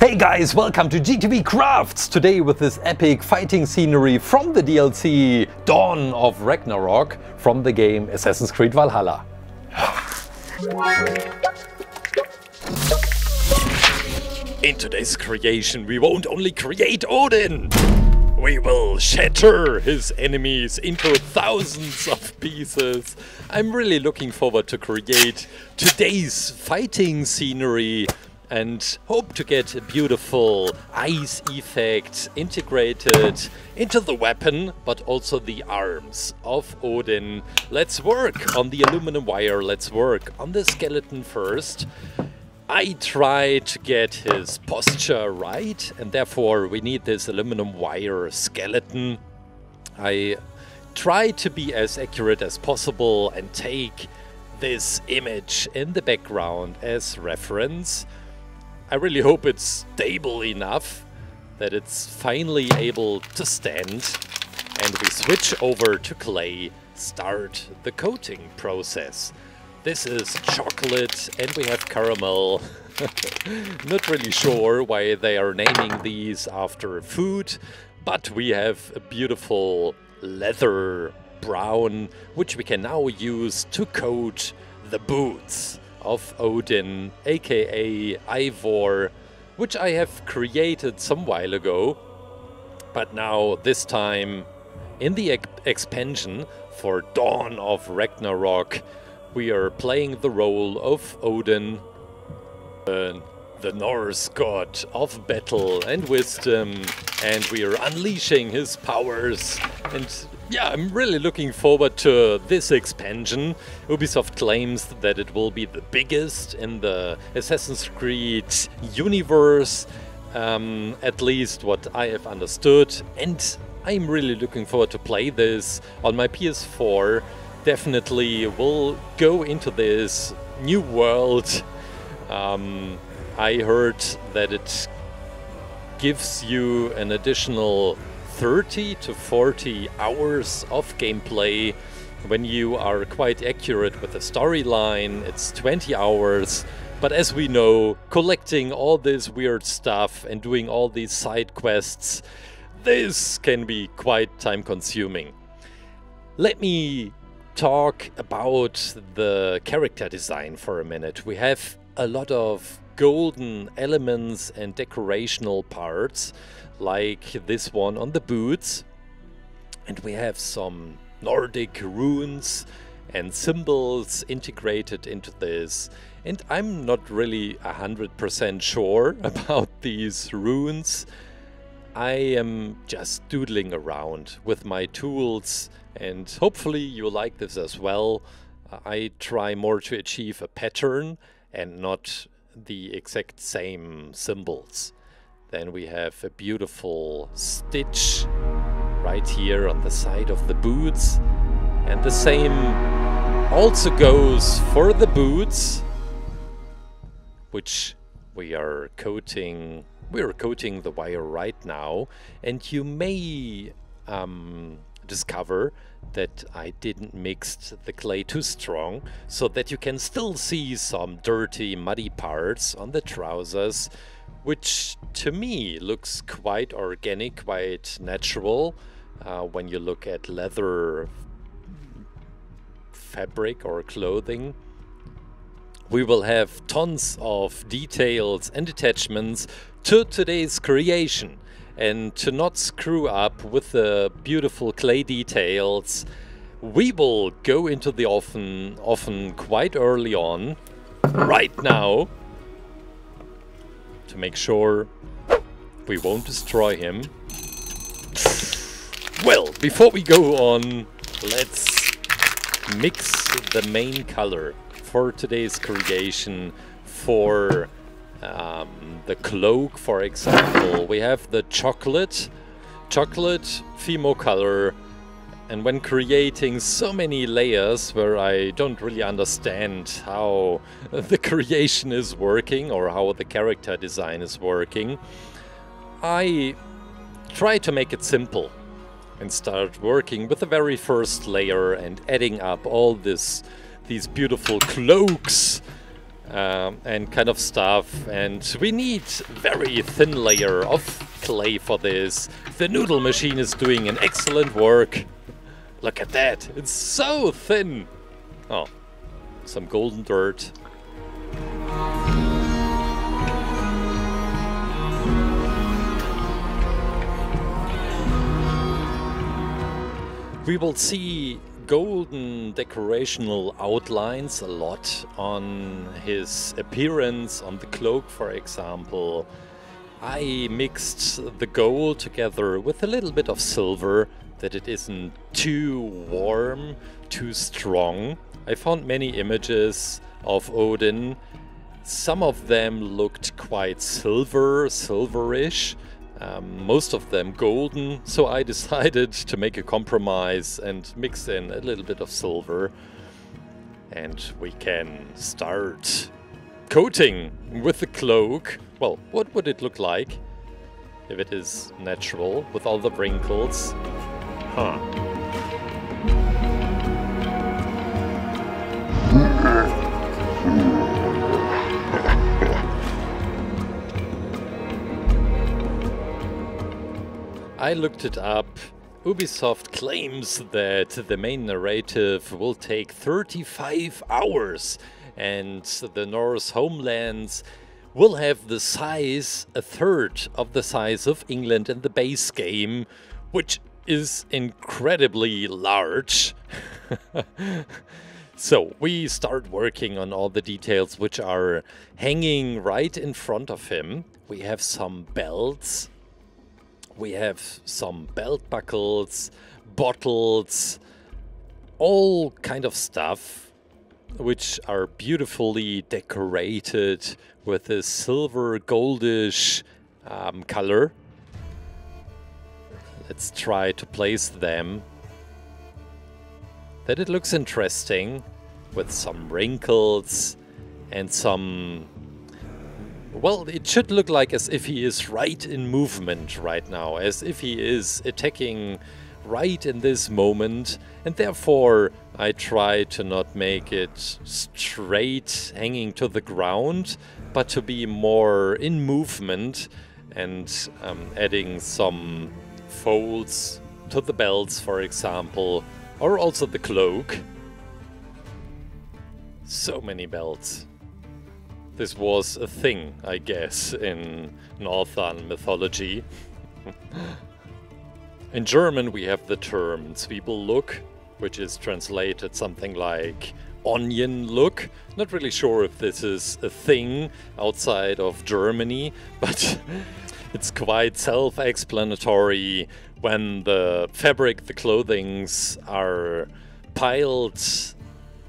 Hey guys, welcome to gTV Crafts! Today with this epic fighting scenery from the DLC Dawn of Ragnarok from the game Assassin's Creed Valhalla. In today's creation we won't only create Odin! We will shatter his enemies into thousands of pieces. I'm really looking forward to create today's fighting scenery and hope to get a beautiful ice effect integrated into the weapon, but also the arms of Odin. Let's work on the aluminum wire, let's work on the skeleton first. I tried to get his posture right, and therefore we need this aluminum wire skeleton. I tried to be as accurate as possible and take this image in the background as reference. I really hope it's stable enough that it's finally able to stand, and we switch over to clay, start the coating process. This is chocolate and we have caramel. Not really sure why they are naming these after food, but we have a beautiful leather brown, which we can now use to coat the boots of Odin, aka Ivor, which I have created some while ago, but now this time in the expansion for Dawn of Ragnarok we are playing the role of Odin, the Norse god of battle and wisdom, and we are unleashing his powers. And yeah, I'm really looking forward to this expansion. Ubisoft claims that it will be the biggest in the Assassin's Creed universe, at least what I have understood, and I'm really looking forward to play this on my PS4. Definitely will go into this new world. I heard that it gives you an additional 30 to 40 hours of gameplay. When you are quite accurate with the storyline, it's 20 hours. But as we know, collecting all this weird stuff and doing all these side quests, this can be quite time consuming. Let me talk about the character design for a minute. We have a lot of golden elements and decorational parts, like this one on the boots, and we have some Nordic runes and symbols integrated into this, and I'm not really 100% sure about these runes. I am just doodling around with my tools, and hopefully you like this as well. I try more to achieve a pattern and not the exact same symbols. Then we have a beautiful stitch right here on the side of the boots, and the same also goes for the boots, which we are coating. We're coating the wire right now, and you may discover that I didn't mix the clay too strong, so that you can still see some dirty, muddy parts on the trousers, which to me looks quite organic, quite natural when you look at leather fabric or clothing. We will have tons of details and attachments to today's creation, and to not screw up with the beautiful clay details, we will go into the oven quite early on, right now, to make sure we won't destroy him. Well, before we go on, let's mix the main color for today's creation. For the cloak, for example, we have the chocolate Fimo color, and when creating so many layers where I don't really understand how the creation is working or how the character design is working, I try to make it simple and start working with the very first layer and adding up all these beautiful cloaks and kind of stuff, and we need very thin layer of clay for this. The noodle machine is doing an excellent work. Look at that, it's so thin. Oh, some golden dirt. We will see golden decorational outlines a lot on his appearance, on the cloak for example. I mixed the gold together with a little bit of silver, that it isn't too warm, too strong. I found many images of Odin. Some of them looked quite silverish. Most of them golden, so I decided to make a compromise and mix in a little bit of silver. And we can start coating with the cloak. Well, what would it look like if it is natural with all the wrinkles? Huh. I looked it up. Ubisoft claims that the main narrative will take 35 hours and the Norse homelands will have the size, a third of the size of England in the base game, which is incredibly large. So we start working on all the details which are hanging right in front of him. We have some belts. We have some belt buckles, bottles, all kind of stuff which are beautifully decorated with a silver goldish color. Let's try to place them. That it looks interesting with some wrinkles and some... Well, it should look like as if he is right in movement right now, as if he is attacking right in this moment, and therefore I try to not make it straight hanging to the ground, but to be more in movement and adding some folds to the belts, for example, or also the cloak. So many belts. This was a thing, I guess, in Northern mythology. In German we have the term Zwiebellook, which is translated something like onion look. Not really sure if this is a thing outside of Germany, but it's quite self-explanatory when the fabric, the clothings are piled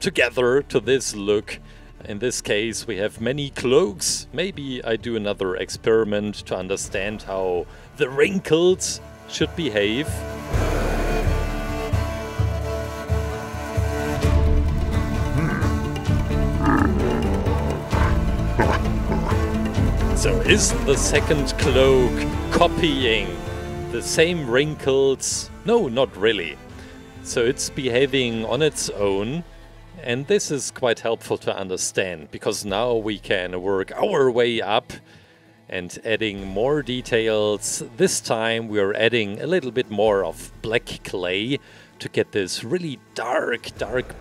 together to this look. In this case we have many cloaks. Maybe I do another experiment to understand how the wrinkles should behave. So is the second cloak copying the same wrinkles? No, not really. So it's behaving on its own. And this is quite helpful to understand, because now we can work our way up and adding more details. This time we are adding a little bit more of black clay to get this really dark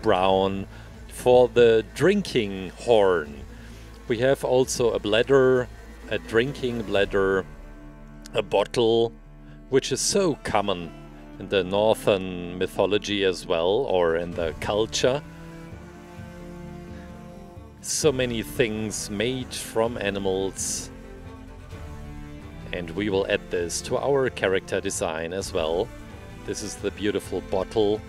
brown for the drinking horn. We have also a bladder, a drinking bladder, a bottle, which is so common in the Northern mythology as well, or in the culture. So many things made from animals, and we will add this to our character design as well. This is the beautiful bottle.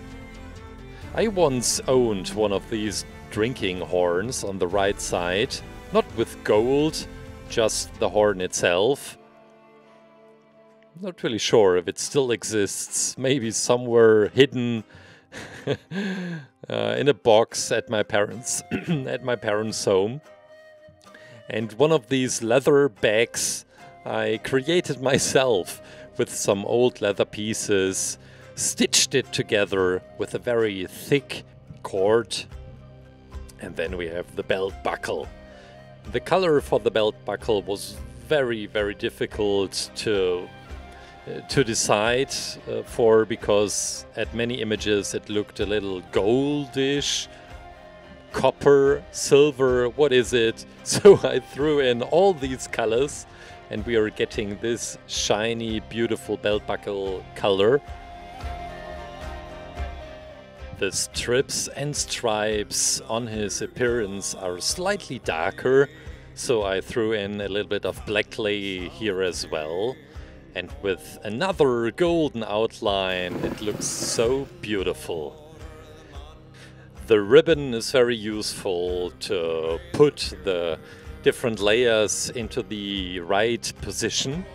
I once owned one of these drinking horns on the right side, not with gold, just the horn itself. Not really sure if it still exists, maybe somewhere hidden in a box at my parents' at my parents' home. And one of these leather bags I created myself with some old leather pieces, stitched it together with a very thick cord, and then we have the belt buckle. The color for the belt buckle was very, very difficult to decide for, because at many images it looked a little goldish, copper, silver, what is it? So I threw in all these colors and we are getting this shiny, beautiful belt buckle color. The strips and stripes on his appearance are slightly darker, so I threw in a little bit of black clay here as well. And with another golden outline, it looks so beautiful. The ribbon is very useful to put the different layers into the right position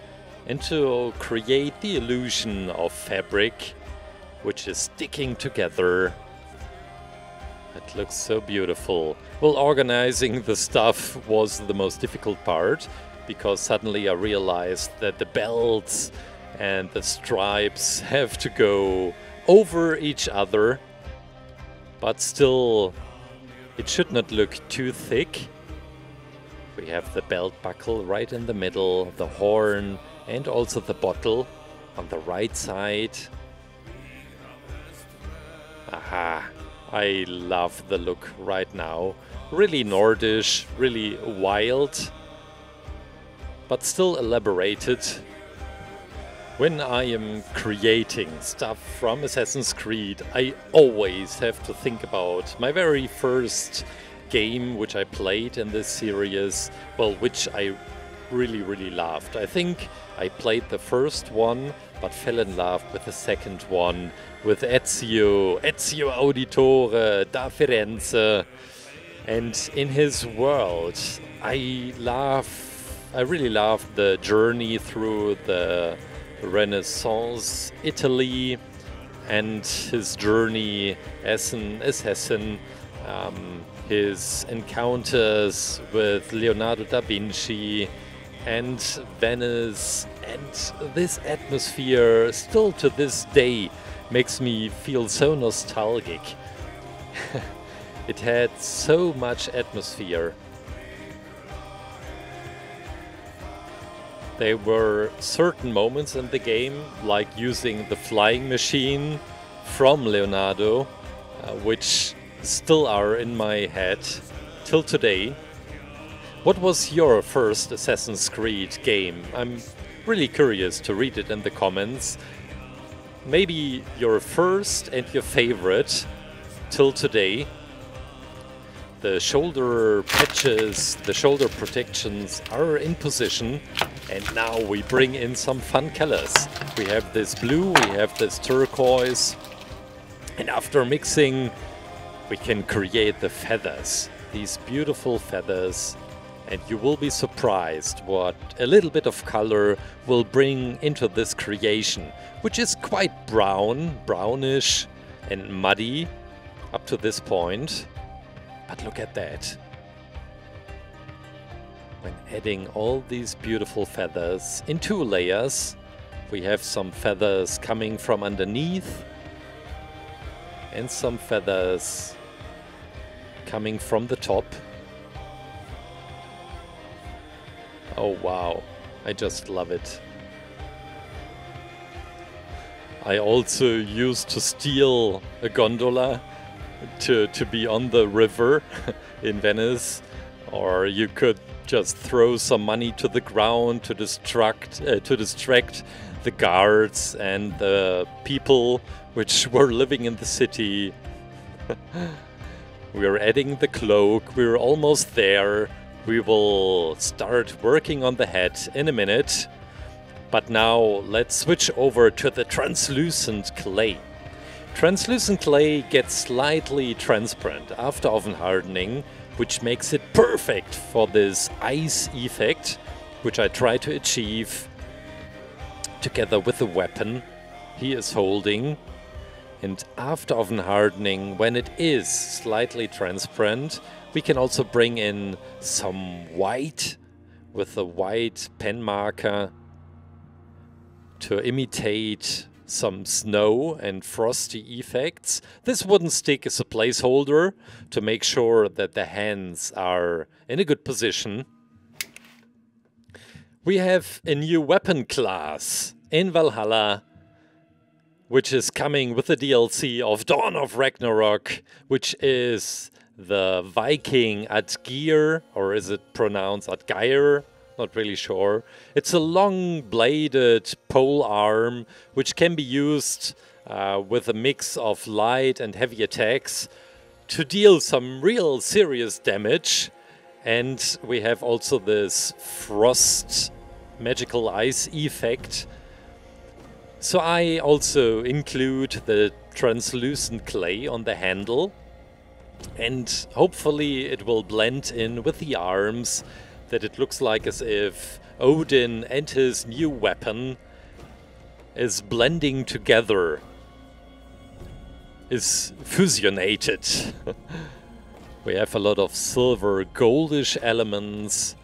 and to create the illusion of fabric which is sticking together. It looks so beautiful. Well, organizing the stuff was the most difficult part, because suddenly I realized that the belts and the stripes have to go over each other, but still it should not look too thick. We have the belt buckle right in the middle, the horn and also the bottle on the right side. Aha, I love the look right now. Really Nordish, really wild, but still elaborated. When I am creating stuff from Assassin's Creed, I always have to think about my very first game which I played in this series, well, which I really loved. I think I played the first one, but fell in love with the second one, with Ezio Auditore da Firenze. And in his world, I really love the journey through the Renaissance Italy and his journey as an assassin, his encounters with Leonardo da Vinci and Venice, and this atmosphere still to this day makes me feel so nostalgic. It had so much atmosphere. There were certain moments in the game, like using the flying machine from Leonardo, which still are in my head till today. What was your first Assassin's Creed game? I'm really curious to read it in the comments. Maybe your first and your favorite till today. The shoulder patches, the shoulder protections are in position, and now we bring in some fun colors. We have this blue, we have this turquoise, and after mixing we can create the feathers, these beautiful feathers, and you will be surprised what a little bit of color will bring into this creation, which is quite brownish and muddy up to this point. But look at that. When adding all these beautiful feathers in 2 layers, we have some feathers coming from underneath and some feathers coming from the top. Oh wow, I just love it. I also used to steal a gondola to be on the river in Venice, or you could just throw some money to the ground to distract the guards and the people which were living in the city. We are adding the cloak, we're almost there. We will start working on the head in a minute, but now let's switch over to the translucent clay. Translucent clay gets slightly transparent after oven hardening, which makes it perfect for this ice effect, which I try to achieve together with the weapon he is holding. And after oven hardening, when it is slightly transparent, we can also bring in some white with a white pen marker to imitate some snow and frosty effects. This wooden stick is a placeholder to make sure that the hands are in a good position. We have a new weapon class in Valhalla, which is coming with the DLC of Dawn of Ragnarok, which is the Viking Atgeir, or is it pronounced Atgeir? Not really sure. It's a long-bladed pole arm, which can be used with a mix of light and heavy attacks to deal some real serious damage. And we have also this frost magical ice effect. So I also include the translucent clay on the handle, and hopefully it will blend in with the arms, that it looks like as if Odin and his new weapon is blending together, is fusionated. We have a lot of silver goldish elements.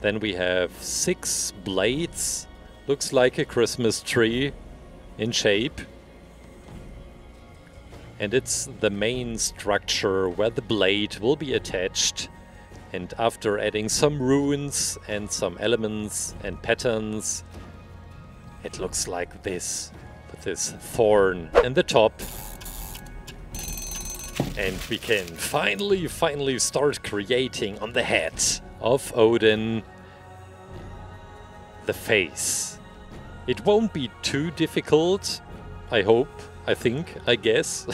Then we have 6 blades, looks like a Christmas tree in shape. And it's the main structure where the blade will be attached. And after adding some runes and some elements and patterns, it looks like this, with this thorn in the top. And we can finally start creating on the head of Odin the face. It won't be too difficult, I hope, I guess.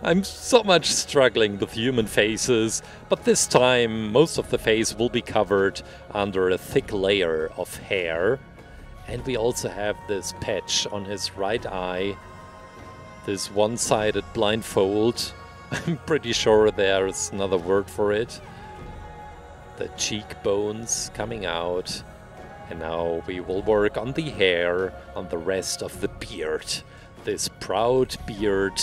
I'm so much struggling with human faces, but this time most of the face will be covered under a thick layer of hair. And we also have this patch on his right eye, this one-sided blindfold. I'm pretty sure there's another word for it. The cheekbones coming out. And now we will work on the hair, on the rest of the beard. This proud beard.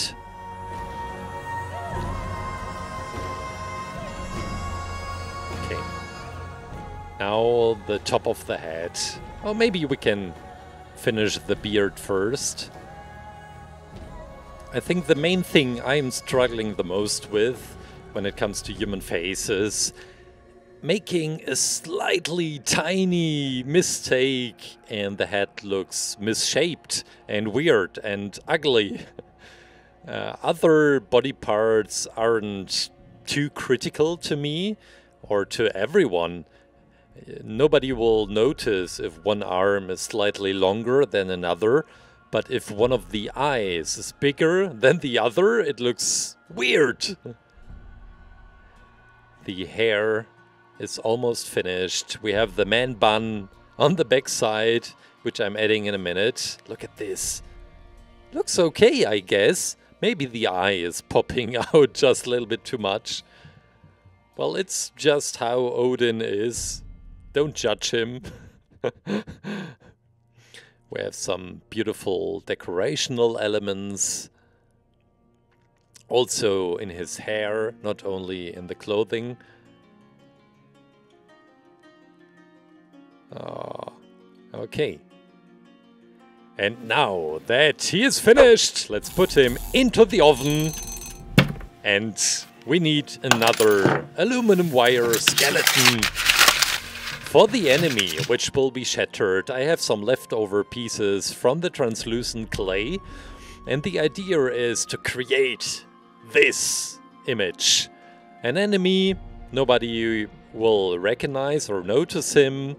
Okay. Now the top of the head. Oh, maybe we can finish the beard first. I think the main thing I'm struggling the most with when it comes to human faces, making a slightly tiny mistake and the head looks misshaped and weird and ugly. Other body parts aren't too critical to me or to everyone. Nobody will notice if one arm is slightly longer than another, but if one of the eyes is bigger than the other, it looks weird. The hair is almost finished. We have the man bun on the back side, which I'm adding in a minute. Look at this. Looks okay, I guess. Maybe the eye is popping out just a little bit too much. Well, it's just how Odin is. Don't judge him. We have some beautiful decorational elements. Also in his hair, not only in the clothing. Okay. And now that he is finished, let's put him into the oven. And we need another aluminum wire skeleton for the enemy, which will be shattered. I have some leftover pieces from the translucent clay. And the idea is to create this image. An enemy, nobody will recognize or notice him.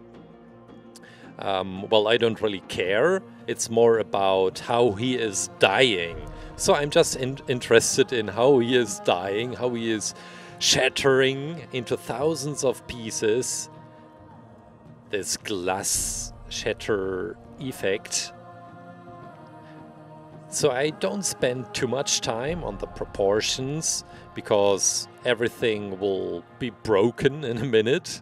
Well, I don't really care. It's more about how he is dying. So I'm just interested in how he is dying, how he is shattering into thousands of pieces. This glass shatter effect. So I don't spend too much time on the proportions, because everything will be broken in a minute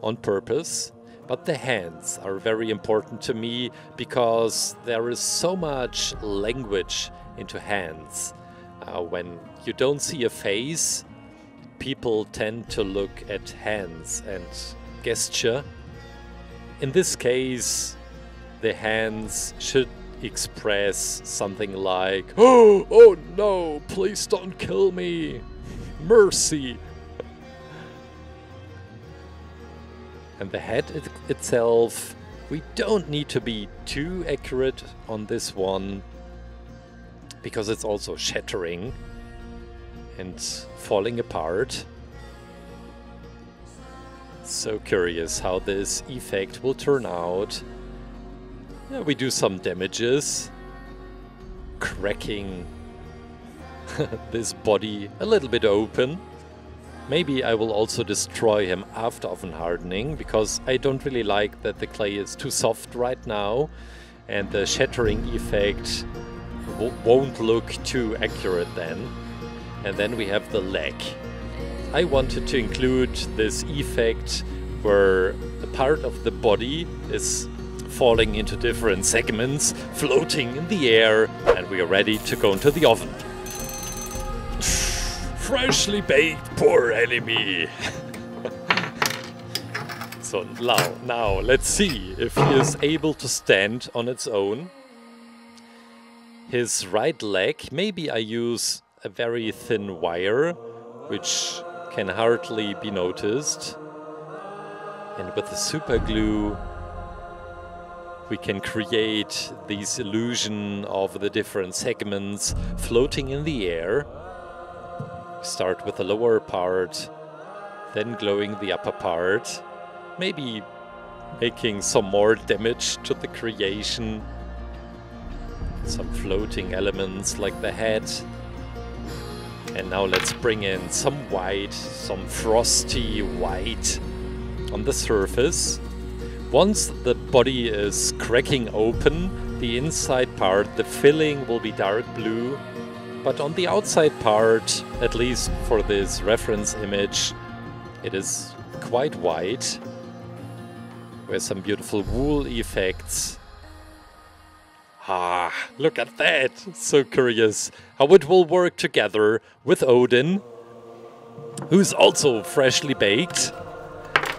on purpose. But the hands are very important to me, because there is so much language into hands. When you don't see a face, people tend to look at hands and gesture. In this case, the hands should express something like, oh no, please don't kill me, mercy. And the head itself, we don't need to be too accurate on this one, because it's also shattering and falling apart. So curious how this effect will turn out. Yeah, we do some damages, cracking this body a little bit open. Maybe I will also destroy him after oven hardening, because I don't really like that the clay is too soft right now, and the shattering effect won't look too accurate then. And then we have the leg. I wanted to include this effect where a part of the body is falling into different segments, floating in the air, and we are ready to go into the oven. Freshly baked, poor enemy. So now let's see if he is able to stand on its own. His right leg, maybe I use a very thin wire, which can hardly be noticed. And with the super glue, we can create this illusion of the different segments floating in the air. Start with the lower part, then glowing the upper part, maybe making some more damage to the creation. Some floating elements like the head. And now let's bring in some white, some frosty white on the surface. Once the body is cracking open, the inside part, the filling will be dark blue. But on the outside part, at least for this reference image, it is quite white, with some beautiful wool effects. Ah, look at that! So curious how it will work together with Odin, who's also freshly baked.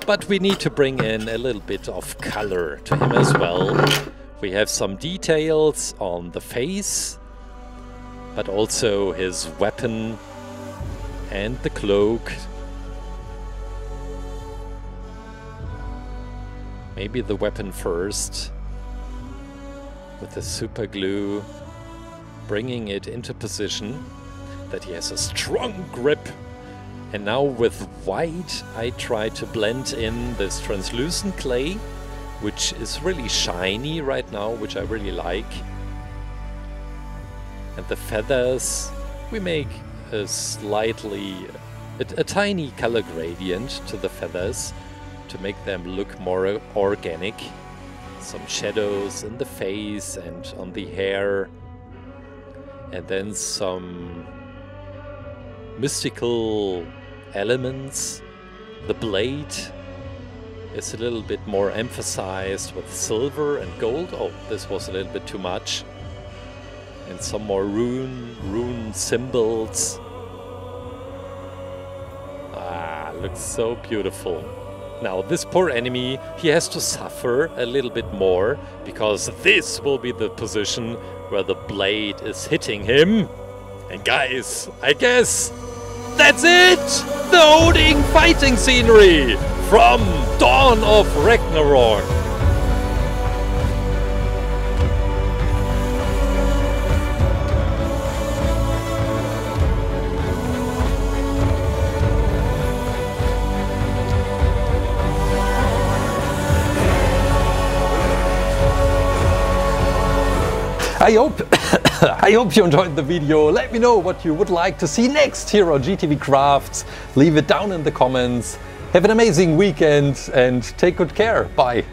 But we need to bring in a little bit of color to him as well. We have some details on the face, but also his weapon and the cloak. Maybe the weapon first, with the super glue, bringing it into position, that he has a strong grip. And now with white, I try to blend in this translucent clay, which is really shiny right now, which I really like. And the feathers, we make a tiny color gradient to the feathers to make them look more organic. Some shadows in the face and on the hair. And then some mystical elements. The blade is a little bit more emphasized with silver and gold. Oh, this was a little bit too much. And some more rune symbols. Ah, looks so beautiful. Now, this poor enemy, he has to suffer a little bit more, because this will be the position where the blade is hitting him. And guys, I guess that's it! The Odin fighting scenery from Dawn of Ragnarok. I hope you enjoyed the video. Let me know what you would like to see next here on gTV Crafts. Leave it down in the comments. Have an amazing weekend and take good care. Bye.